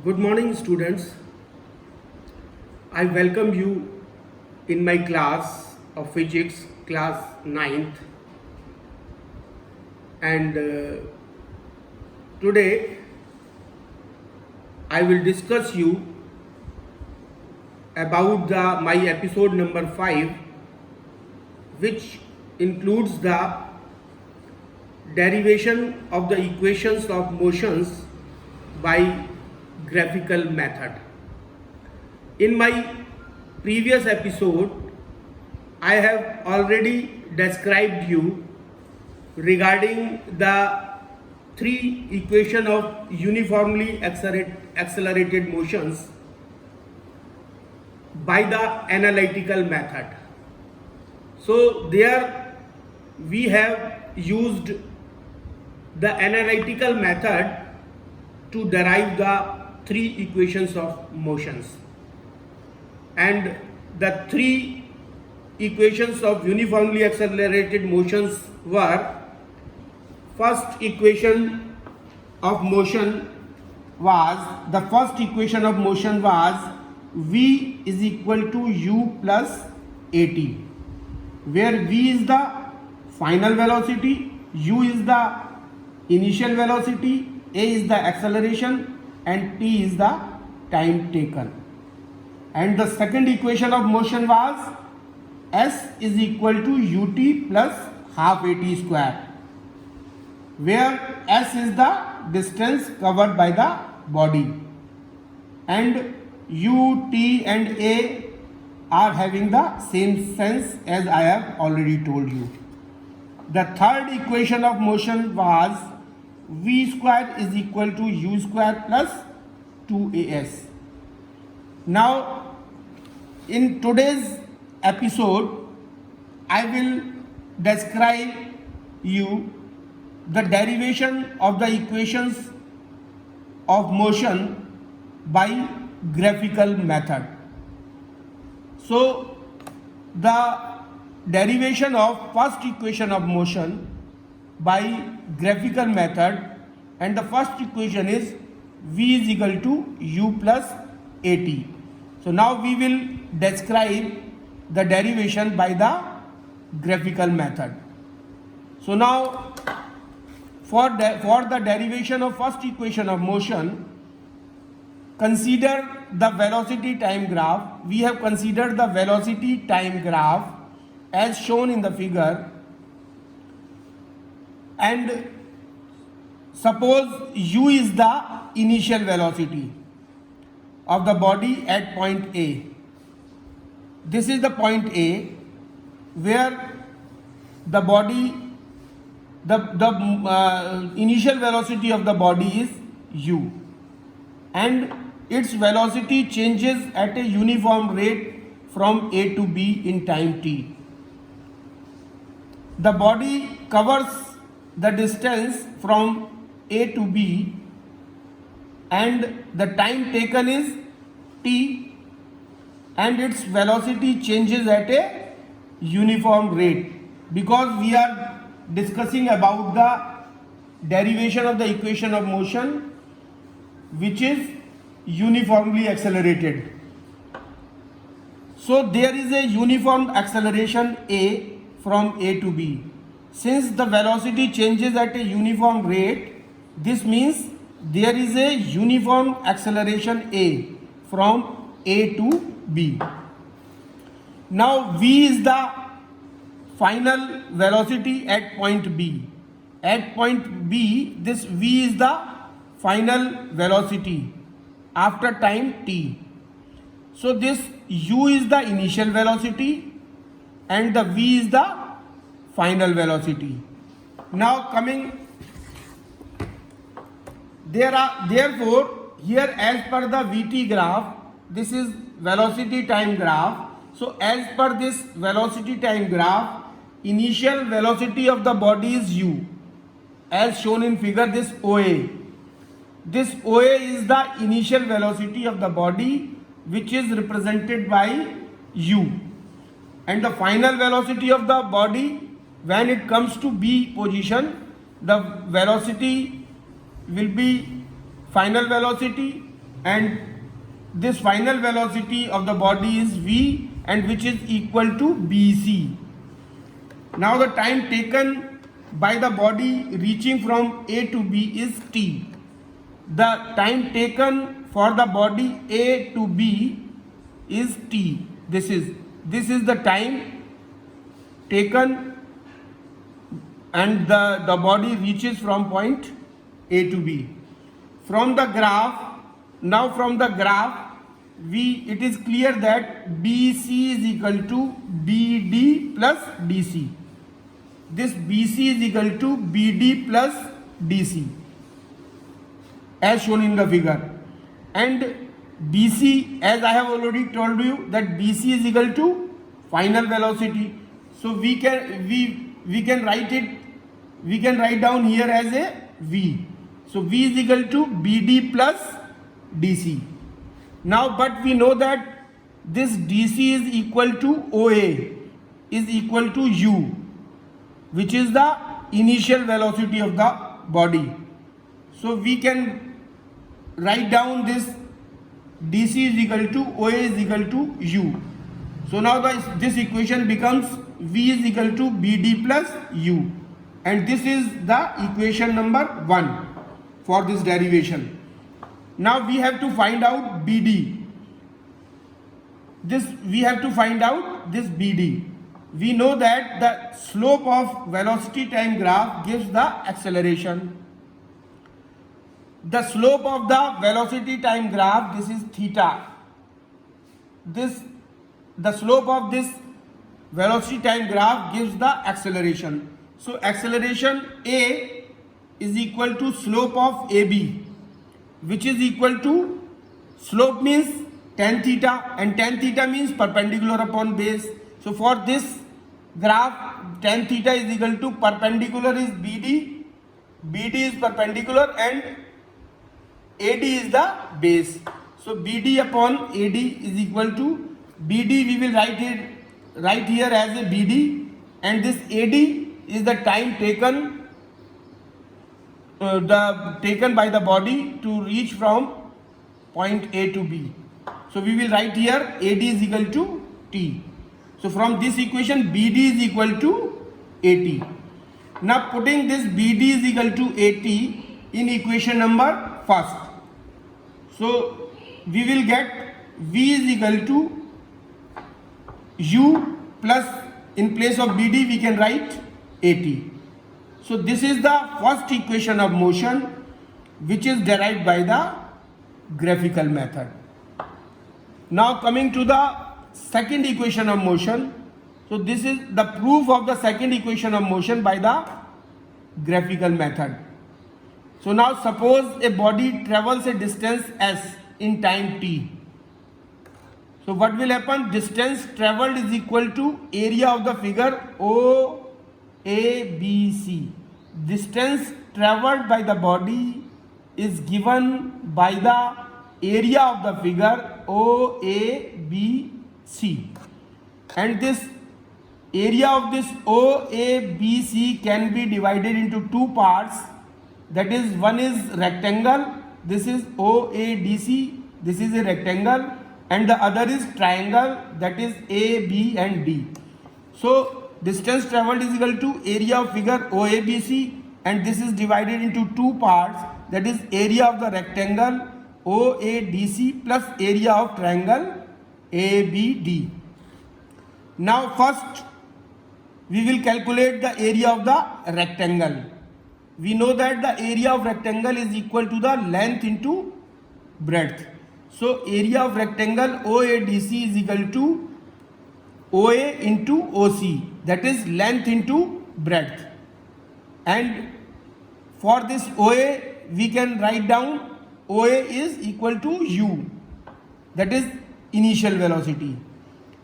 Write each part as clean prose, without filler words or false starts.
Good morning, students. I welcome you in my class of physics, class 9th. And today I will discuss you about my episode number 5, which includes the derivation of the equations of motions by graphical method. In my previous episode, I have already described you regarding the three equation of uniformly accelerated motions by the analytical method. So there we have used the analytical method to derive the three equations of motions, and the three equations of uniformly accelerated motions were: first equation of motion was v is equal to u plus at, where v is the final velocity, u is the initial velocity, a is the acceleration, and t is the time taken. And the second equation of motion was s is equal to ut plus half at square, where s is the distance covered by the body, and u, t and a are having the same sense as I have already told you. The third equation of motion was v square is equal to u square plus 2as. Now, in today's episode, I will describe you the derivation of the equations of motion by graphical method. So, the derivation of first equation of motion by graphical method, and the first equation is v is equal to u plus at. So now we will describe the derivation by the graphical method. So now for the derivation of first equation of motion, consider the velocity time graph. We have considered the velocity time graph as shown in the figure, and suppose u is the initial velocity of the body at point A. This is the point A where the body, the initial velocity of the body is u, and its velocity changes at a uniform rate from A to B in time t. The body covers the distance from A to B, and the time taken is t, and its velocity changes at a uniform rate, because we are discussing about the derivation of the equation of motion which is uniformly accelerated. So there is a uniform acceleration a from A to B. Since the velocity changes at a uniform rate, this means there is a uniform acceleration a from A to B. Now v is the final velocity at point B. At point B, this v is the final velocity after time t. So this u is the initial velocity and the v is the final velocity. Now coming, therefore here as per the Vt graph, this is velocity time graph. So as per this velocity time graph, initial velocity of the body is u, as shown in figure, this OA. This OA is the initial velocity of the body, which is represented by u, and the final velocity of the body when it comes to B position, the velocity will be final velocity and this final velocity of the body is v, and which is equal to bc. Now the time taken by the body reaching from A to B is t. The time taken for the body A to B is t. This is the time taken, and the body reaches from point A to B. From the graph, it is clear that BC is equal to BD plus DC. This BC is equal to BD plus DC as shown in the figure, and BC, as I have already told you, that BC is equal to final velocity. So we can write down here as a V. So V is equal to BD plus DC. Now, but we know that this DC is equal to OA is equal to U, which is the initial velocity of the body. So we can write down this DC is equal to OA is equal to U. So now this equation becomes V is equal to BD plus U, and this is the equation number 1 for this derivation. Now we have to find out BD. We have to find out this BD. We know that the slope of velocity time graph gives the acceleration. The slope of the velocity time graph, this is theta. The slope of this velocity time graph gives the acceleration. So acceleration A is equal to slope of AB, which is equal to, slope means tan theta, and tan theta means perpendicular upon base. So for this graph, tan theta is equal to perpendicular is BD, BD is perpendicular, and AD is the base. So BD upon AD is equal to, BD we will write here as a BD, and this AD is the time taken by the body to reach from point A to B. So we will write here AD is equal to T. So from this equation BD is equal to AT. Now putting this BD is equal to AT in equation number first. So we will get V is equal to U plus, in place of BD we can write AT. So this is the first equation of motion, which is derived by the graphical method. Now coming to the second equation of motion. So this is the proof of the second equation of motion by the graphical method. So now suppose a body travels a distance s in time t. So what will happen? Distance travelled is equal to area of the figure OABC. Distance travelled by the body is given by the area of the figure OABC, and this area of this OABC can be divided into two parts. That is, one is rectangle, this is OADC, this is a rectangle, and the other is triangle, that is A, B and D. So distance travelled is equal to area of figure OABC, and this is divided into two parts, that is area of the rectangle OADC plus area of triangle ABD. Now first we will calculate the area of the rectangle. We know that the area of rectangle is equal to the length into breadth. So area of rectangle OADC is equal to OA into OC, that is length into breadth. And for this OA we can write down OA is equal to U, that is initial velocity,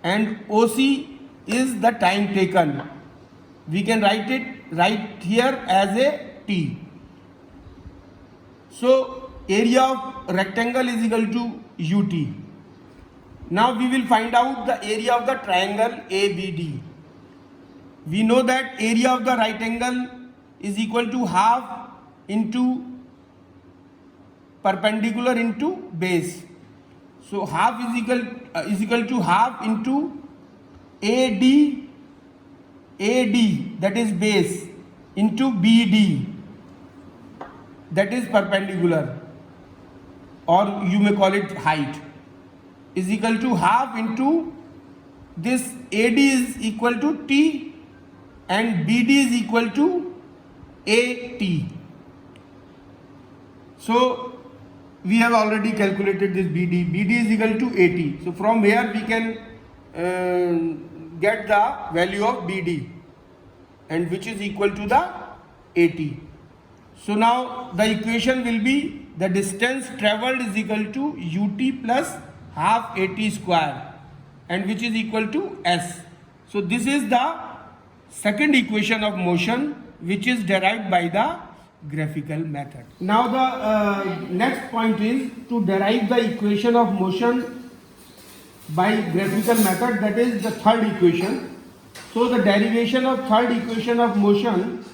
and OC is the time taken. We can write here as a T. So area of rectangle is equal to UT. Now we will find out the area of the triangle ABD. We know that area of the right angle is equal to half into perpendicular into base. So half is equal to half into AD, that is base, into BD, that is perpendicular, or you may call it height, is equal to half into this AD is equal to T and BD is equal to AT. So we have already calculated this BD. BD is equal to AT. So from here we can get the value of BD, and which is equal to the AT. So now the equation will be the distance travelled is equal to UT plus half AT square, and which is equal to S. So this is the second equation of motion which is derived by the graphical method. Now the next point is to derive the equation of motion by graphical method, that is the third equation. So the derivation of third equation of motion,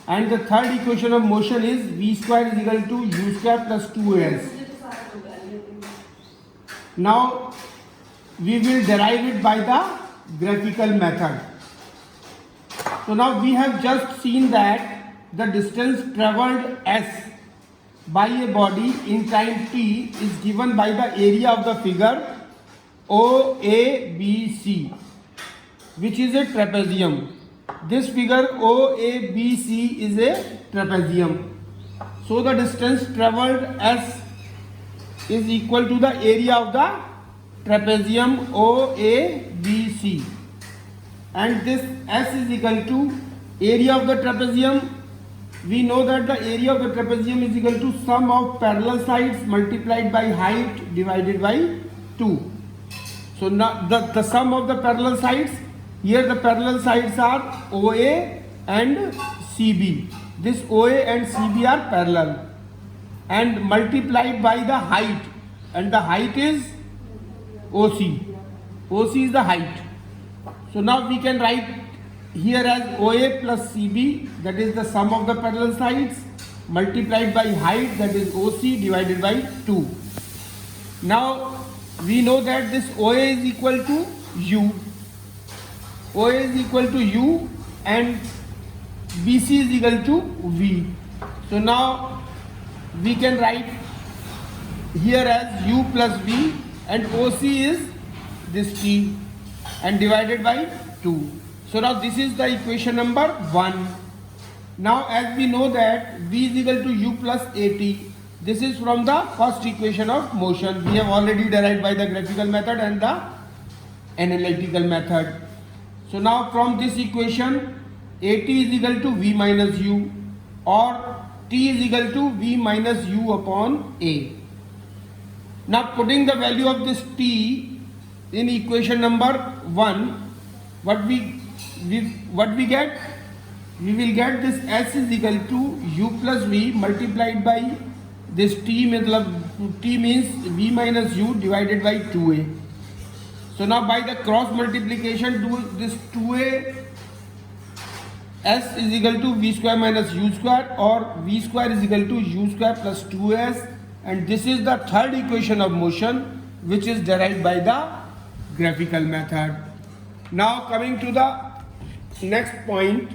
and the third equation of motion is V square is equal to U square plus 2AS. Now we will derive it by the graphical method. So now we have just seen that the distance travelled S by a body in time t is given by the area of the figure OABC, which is a trapezium. This figure OABC is a trapezium. So the distance travelled S is equal to the area of the trapezium OABC, and this S is equal to area of the trapezium. We know that the area of the trapezium is equal to sum of parallel sides multiplied by height divided by 2. So now the sum of the parallel sides, here the parallel sides are OA and CB. This OA and CB are parallel, and multiplied by the height, and the height is OC. OC is the height. So now we can write here as OA plus CB, that is the sum of the parallel sides, multiplied by height, that is OC, divided by 2. Now we know that this OA is equal to U. OA is equal to U and BC is equal to V. So now we can write here as U plus V, and OC is this T, and divided by 2. So now this is the equation number 1. Now as we know that V is equal to U plus AT, this is from the first equation of motion. We have already derived by the graphical method and the analytical method. So now from this equation, AT is equal to V minus U, or T is equal to V minus U upon A. Now putting the value of this T in equation number 1, what we get? We will get this S is equal to U plus V multiplied by this T, T means V minus U divided by 2A. So now by the cross multiplication, this 2A S is equal to V square minus U square, or V square is equal to U square plus 2S, and this is the third equation of motion which is derived by the graphical method. Now coming to the next point,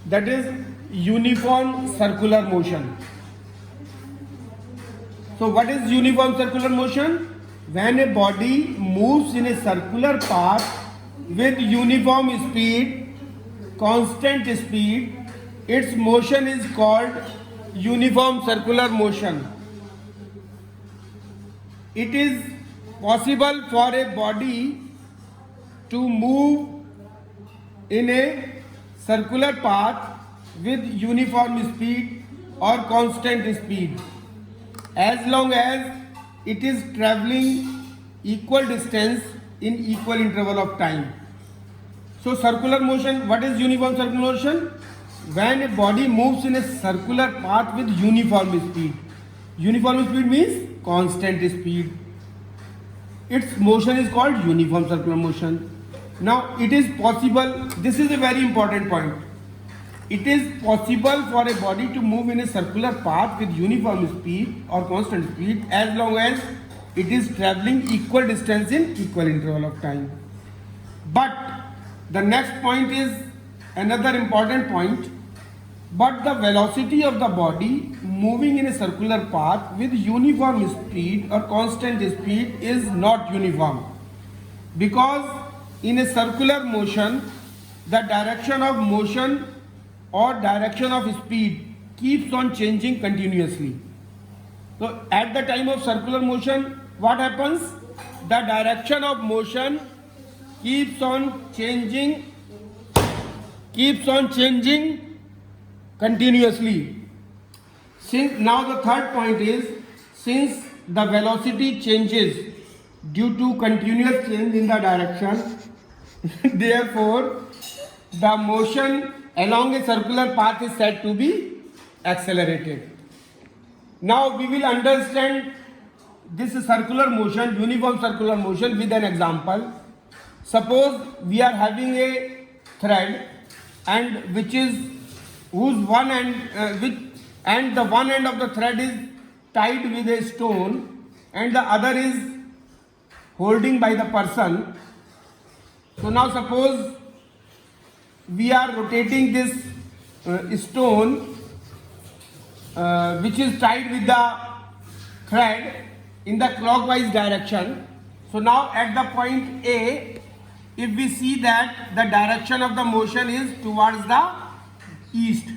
that is uniform circular motion. So what is uniform circular motion? When a body moves in a circular path with uniform speed, constant speed, its motion is called uniform circular motion. It is possible for a body to move in a circular path with uniform speed or constant speed, as long as it is traveling equal distance in equal interval of time. So circular motion, what is uniform circular motion? When a body moves in a circular path with uniform speed. Uniform speed means constant speed. Its motion is called uniform circular motion. Now it is possible, this is a very important point. it is possible for a body to move in a circular path with uniform speed or constant speed as long as it is traveling equal distance in equal interval of time. But the next point is another important point. But the velocity of the body moving in a circular path with uniform speed or constant speed is not uniform, because in a circular motion the direction of motion or direction of speed keeps on changing continuously. So at the time of circular motion, what happens? The direction of motion keeps on changing continuously. Since now the third point is, since the velocity changes due to continuous change in the direction, therefore the motion along a circular path is said to be accelerated. Now we will understand this circular motion, uniform circular motion, with an example. Suppose we are having a thread and whose one end and the one end of the thread is tied with a stone and the other is holding by the person. So now suppose we are rotating this stone which is tied with the thread in the clockwise direction. So now at the point A, if we see that the direction of the motion is towards the east,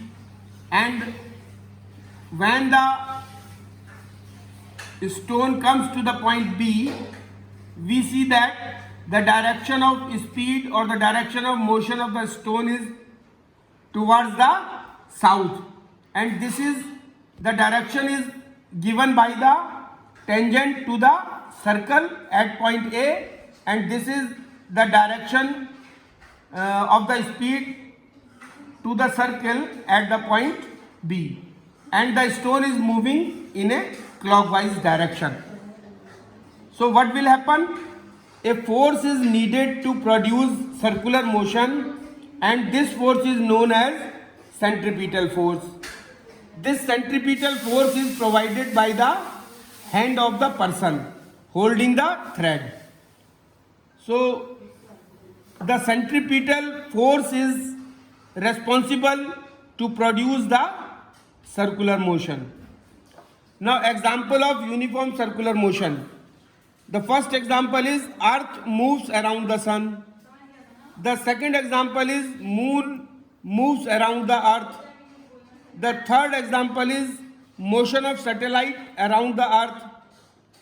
and when the stone comes to the point B, we see that the direction of speed or the direction of motion of the stone is towards the south, and this is the direction is given by the tangent to the circle at point A, and this is the direction of the speed to the circle at the point B, and the stone is moving in a clockwise direction. So what will happen? A force is needed to produce circular motion, and this force is known as centripetal force. This centripetal force is provided by the hand of the person holding the thread. So the centripetal force is responsible to produce the circular motion. Now example of uniform circular motion. The first example is earth moves around the sun. The second example is moon moves around the earth. The third example is motion of satellite around the earth.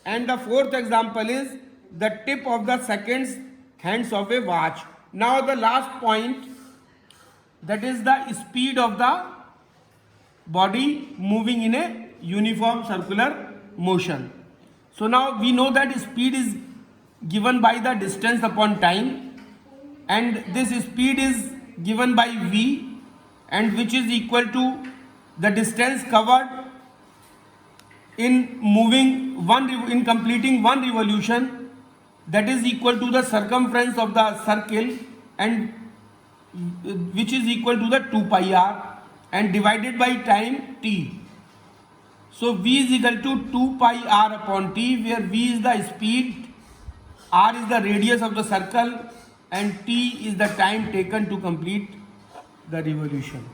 And the fourth example is the tip of the seconds hands of a watch. Now the last point, that is the speed of the body moving in a uniform circular motion. So now we know that speed is given by the distance upon time, and this speed is given by v, and which is equal to the distance covered in completing one revolution, that is equal to the circumference of the circle, and which is equal to the 2 pi r, and divided by time t. So v is equal to 2 pi r upon t, where v is the speed, r is the radius of the circle, and t is the time taken to complete the revolution.